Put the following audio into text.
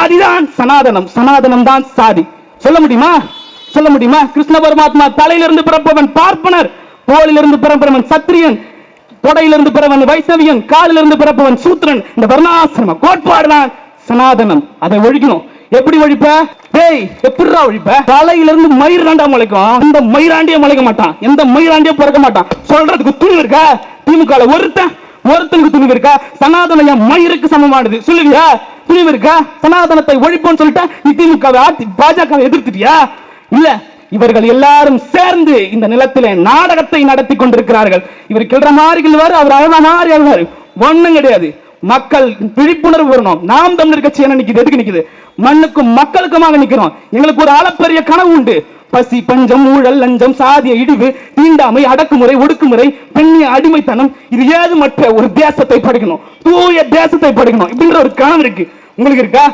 சாதிதான் சனாதனம், சனாதனம் தான் சாதி. சொல்ல முடியுமா? சொல்ல முடியுமா? கிருஷ்ண பரமாத்மா தலையிலிருந்து பிறப்பவன் பார்ப்பனர், தோளிலிருந்து பிறப்பவன் சத்திரியன், தொடையிலிருந்து பிறவன் வைஷ்ணவியன், காலிலிருந்து பிறப்பவன் சூத்திரன். இந்த வர்ணாசிரம கோட்பாடுதான் சனாதனம். அதை ஒழிக்கணும். எப்படி ஒழிப்ப? டேய், எப்படிடா ஒழிப்ப? தலையிலிருந்து மயிராண்டா முளைக்கும், இந்த மயிராண்டிய முளைக்க மாட்டான், எந்த மயிராண்டிய பிறக்க மாட்டான். சொல்றதுக்கு துணிவு இருக்கா? திமுக ஒருத்தனுக்கு துணிவு இருக்கா? சனாதன மயிருக்கு சமமானது சொல்லுவியா? துணிவு இருக்கா? சனாதனத்தை ஒழிப்போன்னு சொல்லிட்டா நீ திமுக பாஜக எதிர்த்துட்டியா? இல்ல, இவர்கள் எல்லாரும் சேர்ந்து இந்த நிலத்திலே நாடகத்தை நடத்தி கொண்டிருக்கிறார்கள். இவர் கிளற மாதிரி கிள்வாரு, அவர் அழகா மாதிரி அழுவாரு. ஒண்ணும் கிடையாது. மக்கள் விழிப்புணர்வு வரணும். நாம் தமிழர் கட்சி என்ன நிக்குது? எதுக்கு நிக்குது? மண்ணுக்கும் மக்களுக்குமாக நிக்கிறோம். எங்களுக்கு ஒரு அளப்பரிய கனவு உண்டு. பசி, பஞ்சம், ஊழல், லஞ்சம், சாதிய இழிவு, தீண்டாமை, அடக்குமுறை, ஒடுக்குமுறை, பெண்ணிய அடிமைத்தனம், இது ஏதுமற்ற ஒரு தேசத்தை படைக்கணும், தூய தேசத்தை படைக்கணும் இப்படின்ற ஒரு கனவு இருக்கு. உங்களுக்கு இருக்கா?